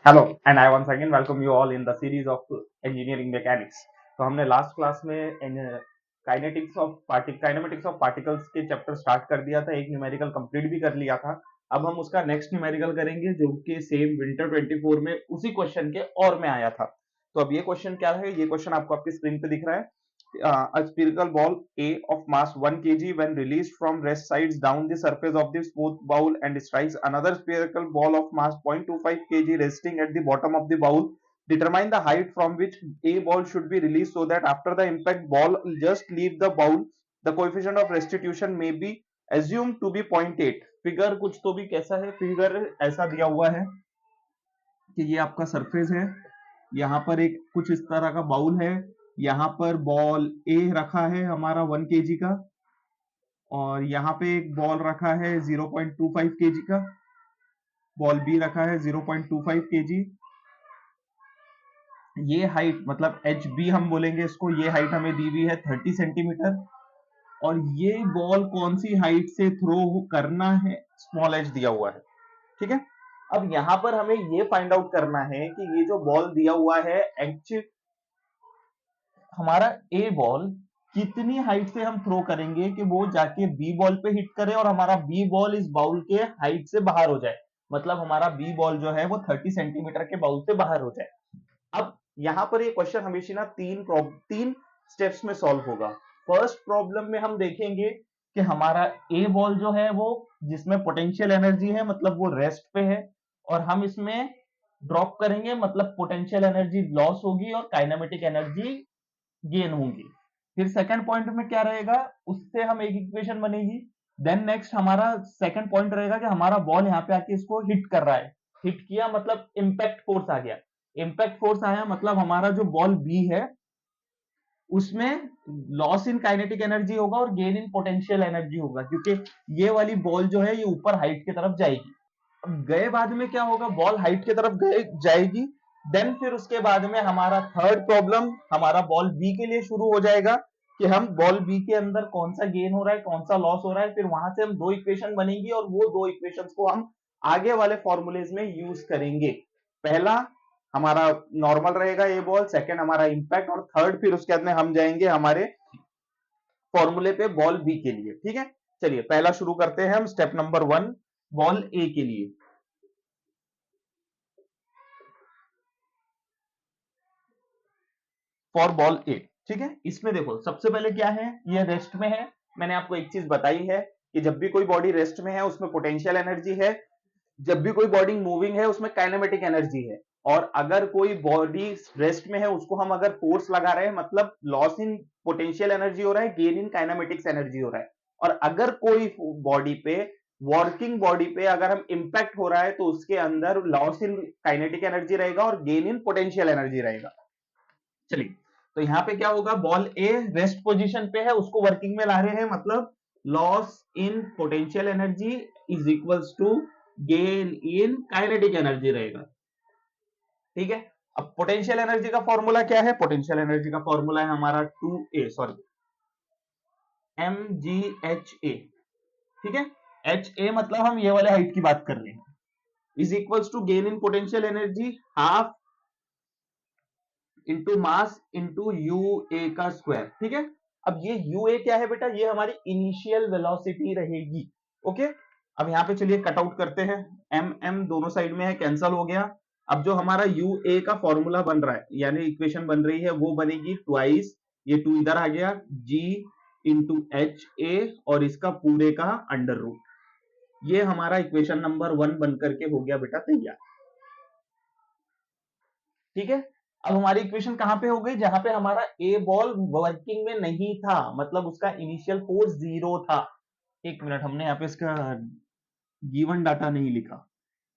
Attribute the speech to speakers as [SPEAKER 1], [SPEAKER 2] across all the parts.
[SPEAKER 1] Hello and I once again welcome you all in the series of engineering mechanics. तो हमने last class में kinematics of particles के chapter start कर दिया था, एक न्यूमेरिकल कंप्लीट भी कर लिया था। अब हम उसका नेक्स्ट न्यूमेरिकल करेंगे जो कि सेम विंटर 24 में उसी क्वेश्चन के और में आया था। तो अब ये क्वेश्चन क्या है, ये क्वेश्चन आपको आपकी स्क्रीन पे दिख रहा है। A spherical ball A of mass 1 kg when released from rest sides down the surface of the smooth bowl and strikes another spherical ball of mass 0.25 kg resting at the bottom of the bowl. Determine the height from which A ball should be released so that after the impact ball just leave the bowl. The coefficient of restitution may be assumed to be 0.8. Figure कुछ तो भी कैसा है, figure ऐसा दिया हुआ है कि ये आपका सरफेस है, यहाँ पर एक कुछ इस तरह का बाउल है, यहाँ पर बॉल ए रखा है हमारा 1 केजी का, और यहाँ पे एक बॉल रखा है 0.25 केजी का, बॉल बी रखा है 0.25 केजी। ये हाइट मतलब एच बी हम बोलेंगे इसको, ये हाइट हमें दी हुई है 30 सेंटीमीटर, और ये बॉल कौन सी हाइट से थ्रो करना है, स्मॉल एच दिया हुआ है। ठीक है, अब यहां पर हमें ये फाइंड आउट करना है कि ये जो बॉल दिया हुआ है एच, हमारा ए बॉल कितनी हाइट से हम थ्रो करेंगे कि वो जाके बी बॉल पे हिट करे और हमारा बी बॉल इस बाउल के हाइट से बाहर हो जाए, मतलब हमारा बी बॉल जो है वो 30 सेंटीमीटर के बाउल से बाहर हो जाए। अब यहां पर ये क्वेश्चन हमेशा ना तीन स्टेप्स में सॉल्व होगा। फर्स्ट प्रॉब्लम में हम देखेंगे कि हमारा ए बॉल जो है वो, जिसमें पोटेंशियल एनर्जी है मतलब वो रेस्ट पे है, और हम इसमें ड्रॉप करेंगे मतलब पोटेंशियल एनर्जी लॉस होगी और काइनेमेटिक एनर्जी गेन होंगी। फिर सेकंड पॉइंट में क्या रहेगा, उससे हम एक इक्वेशन बनेगी। देन नेक्स्ट हमारा सेकंड पॉइंट रहेगा कि हमारा बॉल यहाँ पे आके इसको हिट कर रहा है, हिट किया मतलब इंपैक्ट फोर्स आ गया, इंपैक्ट फोर्स आया मतलब हमारा जो बॉल बी है उसमें लॉस इन काइनेटिक एनर्जी होगा और गेन इन पोटेंशियल एनर्जी होगा, क्योंकि ये वाली बॉल जो है ये ऊपर हाइट की तरफ जाएगी। अब गए बाद में क्या होगा, बॉल हाइट की तरफ गए जाएगी। देन फिर उसके बाद में हमारा थर्ड प्रॉब्लम हमारा बॉल बी के लिए शुरू हो जाएगा कि हम बॉल बी के अंदर कौन सा गेन हो रहा है कौन सा लॉस हो रहा है। फिर वहां से हम दो इक्वेशन बनेंगी और वो दो इक्वेशंस को हम आगे वाले फॉर्मूलेज में यूज करेंगे। पहला हमारा नॉर्मल रहेगा ए बॉल, सेकंड हमारा इंपैक्ट, और थर्ड फिर उसके बाद में हम जाएंगे हमारे फॉर्मूले पे बॉल बी के लिए। ठीक है, चलिए पहला शुरू करते हैं हम, स्टेप नंबर 1 बॉल ए के लिए। फॉर बॉल ए, ठीक है, इसमें देखो सबसे पहले क्या है, ये रेस्ट में है। मैंने आपको एक चीज बताई है कि जब भी कोई बॉडी रेस्ट में है उसमें पोटेंशियल एनर्जी है, जब भी कोई बॉडी मूविंग है उसमें काइनेमेटिक एनर्जी है। और अगर कोई बॉडी रेस्ट में है उसको हम अगर फोर्स लगा रहे हैं मतलब लॉस इन पोटेंशियल एनर्जी हो रहा है, गेन इन काइनेमेटिक्स एनर्जी हो रहा है। और अगर कोई बॉडी पे, वर्किंग बॉडी पे अगर हम इंपैक्ट हो रहा है तो उसके अंदर लॉस इन काइनेटिक एनर्जी रहेगा और गेन इन पोटेंशियल एनर्जी रहेगा। चलिए, तो यहां पे क्या होगा, बॉल ए रेस्ट पोजीशन पे है उसको वर्किंग में ला रहे हैं, मतलब loss in potential energy is equals to gain in kinetic energy रहेगा। ठीक है, अब पोटेंशियल एनर्जी का फॉर्मूला क्या है, पोटेंशियल एनर्जी का फॉर्मूला है हमारा 2a sorry m g h a. ठीक है, एच ए मतलब हम ये वाले हाइट की बात कर रहे हैं, is equals to gain in potential energy half into mass into u a का स्क्वायर। ठीक है, अब ये यू ए क्या है बेटा, ये हमारी इनिशियल वेलोसिटी रहेगी। ओके, अब यहाँ पे चलिए कट आउट करते हैं, एम एम दोनों साइड में है, कैंसल हो गया। अब जो हमारा यू ए का फॉर्मूला बन रहा है यानी इक्वेशन बन रही है वो बनेगी ट्वाइस, ये टू इधर आ गया, जी इंटू एच ए और इसका पूरे का अंडर रूट। ये हमारा इक्वेशन नंबर 1 बनकर के हो गया बेटा तैयार। ठीक है, अब हमारी इक्वेशन कहां पे हो गई, जहां पे हमारा ए बॉल वर्किंग में नहीं था मतलब उसका इनिशियल फोर्स 0 था। एक मिनट, हमने यहाँ पे इसका गिवन डाटा नहीं लिखा।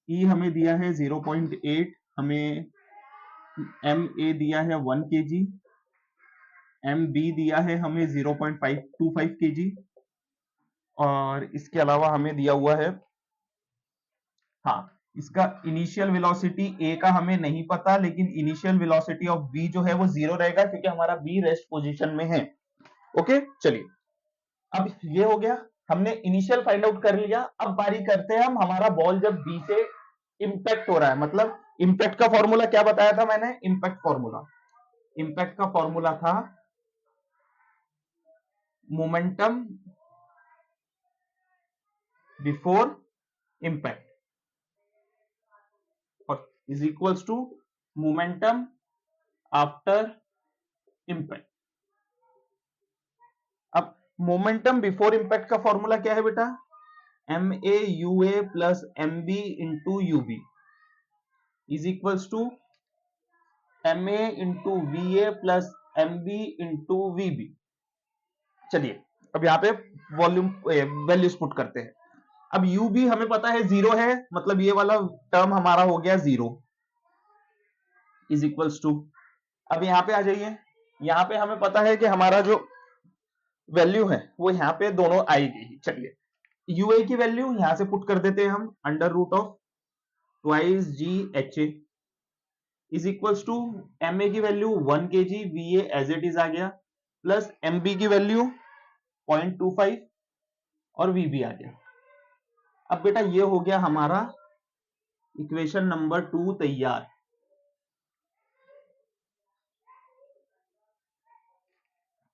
[SPEAKER 1] ई हमें दिया है 0.8, हमें एम ए दिया है 1 केजी, एम बी दिया है हमें 0.525 केजी, और इसके अलावा हमें दिया हुआ है, हाँ, इसका इनिशियल वेलोसिटी ए का हमें नहीं पता, लेकिन इनिशियल वेलोसिटी ऑफ बी जो है वो 0 रहेगा क्योंकि हमारा बी रेस्ट पोजीशन में है। ओके, चलिए, अब ये हो गया, हमने इनिशियल फाइंड आउट कर लिया। अब बारी करते हैं हम, हमारा बॉल जब बी से इंपैक्ट हो रहा है मतलब इम्पैक्ट का फॉर्मूला क्या बताया था मैंने? इम्पैक्ट का फॉर्मूला था मोमेंटम बिफोर इम्पैक्ट और is equals to momentum after impact. अब मोमेंटम बिफोर इम्पैक्ट का फॉर्मूला क्या है बेटा? M a u a plus m b into u b is equals to m a into v a plus m b into v b. चलिए अब यहाँ पे volume values put करते हैं। अब यू बी हमें पता है 0 है, मतलब ये वाला टर्म हमारा हो गया 0 इज इक्वल्स टू, अब यहाँ पे आ जाइए, यहाँ पे हमें पता है कि हमारा जो वैल्यू है वो यहाँ पे दोनों आएगी। चलिए यूए की वैल्यू यहां से पुट कर देते हैं हम, under root of twice g h a is equals to m a की value 1 k g v a as it is आ गया, प्लस एम बी की वैल्यू 0.25 और वी बी आ गया। अब बेटा ये हो गया हमारा इक्वेशन नंबर 2 तैयार।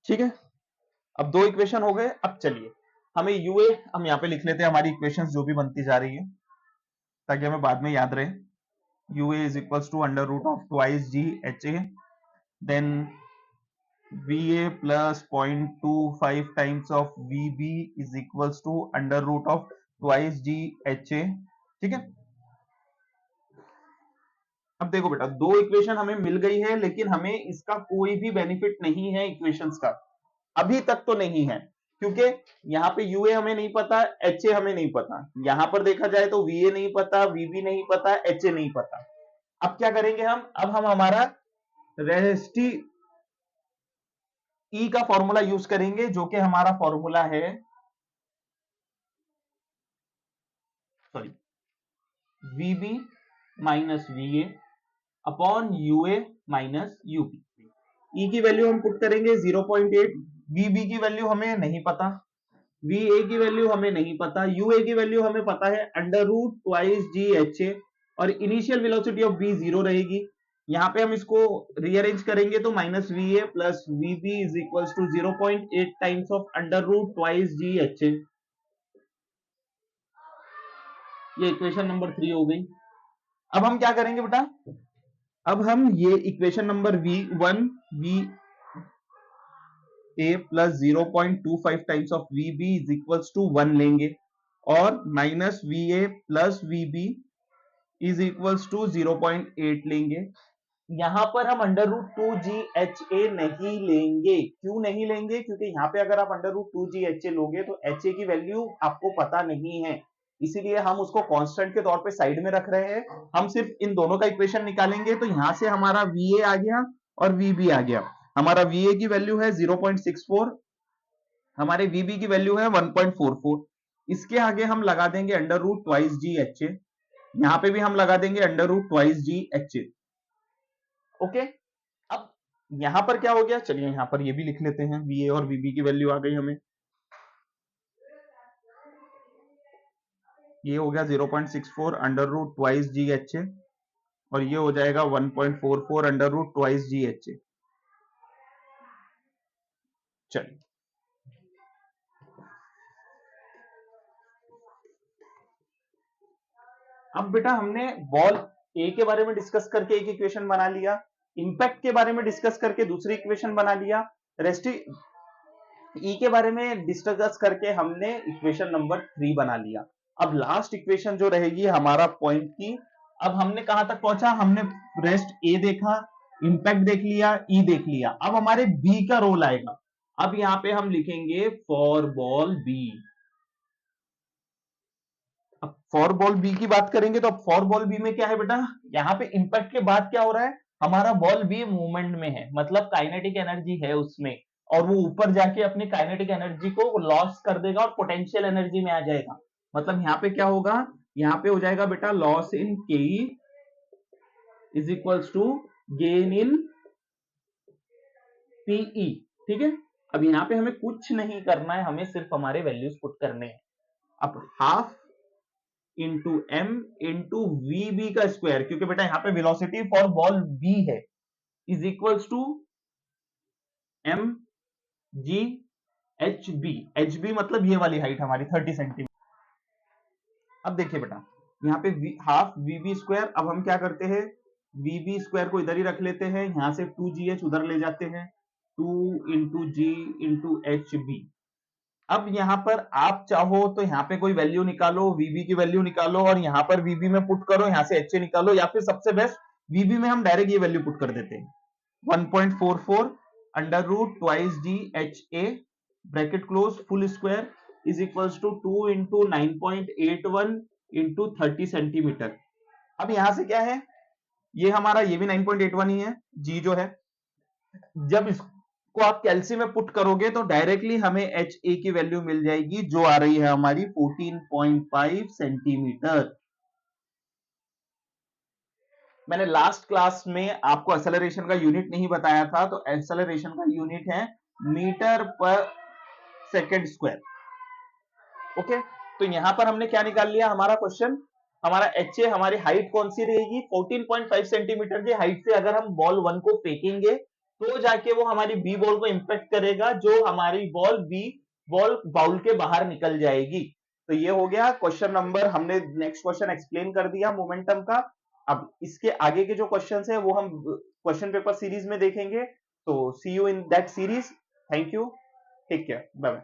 [SPEAKER 1] ठीक है, अब 2 इक्वेशन हो गए। अब चलिए हमें यूए हम यहां पे लिख लेते हैं, हमारी इक्वेशंस जो भी बनती जा रही है ताकि हमें बाद में याद रहे। U a is equals to under root of twice g h a, then VA plus 0.25 times of VB is equals to under root of twice GHA। ठीक है, अब देखो बेटा 2 इक्वेशन हमें मिल गई है, लेकिन हमें इसका कोई भी बेनिफिट नहीं है इक्वेशंस का, अभी तक तो नहीं है, क्योंकि यहाँ पे यूए हमें नहीं पता, एच ए हमें नहीं पता। यहां पर देखा जाए तो वीए नहीं पता, वीबी नहीं पता, एच ए नहीं पता। अब क्या करेंगे हम? अब हम हमारा रेसिस्टी ई का फॉर्मूला यूज करेंगे, जो कि हमारा फॉर्मूला है, sorry, VB minus VA upon UA minus UB। ई की वैल्यू हम पुट करेंगे 0.8, VB की वैल्यू हमें नहीं पता, VA की वैल्यू हमें नहीं पता, UA की वैल्यू हमें पता है अंडर रूट ट्वाइस GHA, और इनिशियल वेलोसिटी ऑफ V 0 रहेगी। यहाँ पे हम इसको रीअरेंज करेंगे तो minus VA plus VB is equals to 0.8 times of under root twice GHA। ये इक्वेशन नंबर 3 हो गई। अब हम क्या करेंगे बेटा? अब हम ये equation number V1 v a plus 0.25 times of VB is equals to 1 लेंगे, और minus VA plus VB is equals to 0.8 लेंगे। यहां पर हम अंडर रूट 2GHA नहीं लेंगे। क्यों नहीं लेंगे? क्योंकि यहां पे अगर आप अंडर रूट 2GHA लोगे तो HA की वैल्यू आपको पता नहीं है, इसीलिए हम उसको कांस्टेंट के तौर पे साइड में रख रहे हैं। हम सिर्फ इन दोनों का इक्वेशन निकालेंगे, तो यहां से हमारा VA आ गया और VB आ गया। हमारा VA की वैल्यू है 0.64, हमारे VB की वैल्यू है 1.44। इसके आगे हम लगा देंगे अंडर रूट ट्वाइस GHA, यहां पे भी हम लगा देंगे under root twice GHA। Okay, अब यहां पर क्या हो गया? चलिए यहां पर ये भी लिख लेते हैं, VA और VB की वैल्यू आ गई हमें। ये हो गया 0.64 अंडर रूट ट्वाइस GHA, और ये हो जाएगा 1.44 अंडर रूट ट्वाइस GHA। चलिए अब बेटा हमने बॉल ए के बारे में डिस्कस करके एक इक्वेशन बना लिया, इंपैक्ट के बारे में डिस्कस करके दूसरी इक्वेशन बना लिया, रेस्टी ई के बारे में डिस्कस करके हमने इक्वेशन नंबर 3 बना लिया। अब लास्ट इक्वेशन जो रहेगी हमारा पॉइंट की, अब हमने कहां तक पहुंचा? हमने रेस्ट ए देखा, इंपैक्ट देख लिया, ई देख लिया, अब हमारे बी का रोल आएगा। अब यहां पे हम लिखेंगे फॉर बॉल बी। अब फॉर बॉल बी की बात करेंगे तो अब फॉर बॉल बी में क्या है बेटा? यहाँ पे इंपैक्ट के बाद क्या हो रहा है? हमारा बॉल बी मूवमेंट में है, मतलब काइनेटिक एनर्जी है उसमें, और वो ऊपर जाके अपनी काइनेटिक एनर्जी को लॉस कर देगा और पोटेंशियल एनर्जी में आ जाएगा। मतलब यहाँ पे क्या होगा? यहाँ पे हो जाएगा बेटा loss in K is equals to gain in PE. ठीक है, अब यहाँ पे हमें कुछ नहीं करना है, हमें सिर्फ हमारे वैल्यूज पुट करने हैं। अब half into m into v b का स्क्वायर, क्योंकि बेटा यहां पे वेलोसिटी फॉर बॉल बी है, is equals to m g h b मतलब ये वाली हाइट हमारी 30 सेंटीमीटर। अब देखिए बेटा यहाँ पे हाफ वी बी स्क्वायर, अब हम क्या करते हैं वी बी स्क्वायर को इधर ही रख लेते हैं, यहां से 2gh उधर ले जाते हैं, 2 इंटू जी इंटू एच बी। अब यहाँ पर आप चाहो तो यहाँ पे कोई वैल्यू निकालो, वीबी की वैल्यू निकालो और यहाँ पर वीबी में पुट करो, यहाँ से एच ए निकालो, या फिर सबसे बेस्ट वीबी में हम डायरेक्ट ये वैल्यू पुट कर देते हैं 1.44 under root twice d h a bracket close full square is equals to 2 into 9.81 into 30 centimetre. अब यहां से क्या है, ये हमारा ये भी 9.81 ही है, जी जो है, जब इसको आप कैल्सी में पुट करोगे तो डायरेक्टली हमें एच ए की वैल्यू मिल जाएगी जो आ रही है हमारी 14.5 सेंटीमीटर। मैंने लास्ट क्लास में आपको एक्सेलरेशन का यूनिट नहीं बताया था, तो एक्सेलरेशन का यूनिट है मीटर पर सेकेंड स्क्वायर। ओके, तो यहां पर हमने क्या निकाल लिया, हमारा क्वेश्चन, हमारा एच ए, हमारी हाइट कौन सी रहेगी 14.5 सेंटीमीटर की हाइट से अगर हम बॉल 1 को फेंकेंगे तो जाके वो हमारी बी बॉल को इंपैक्ट करेगा, जो हमारी बॉल बाउल के बाहर निकल जाएगी। तो ये हो गया क्वेश्चन नंबर, हमने नेक्स्ट क्वेश्चन एक्सप्लेन कर दिया मोमेंटम का। अब इसके आगे के जो क्वेश्चंस है वो हम क्वेश्चन पेपर सीरीज में देखेंगे, तो see you in that series. Thank you, take care, bye bye.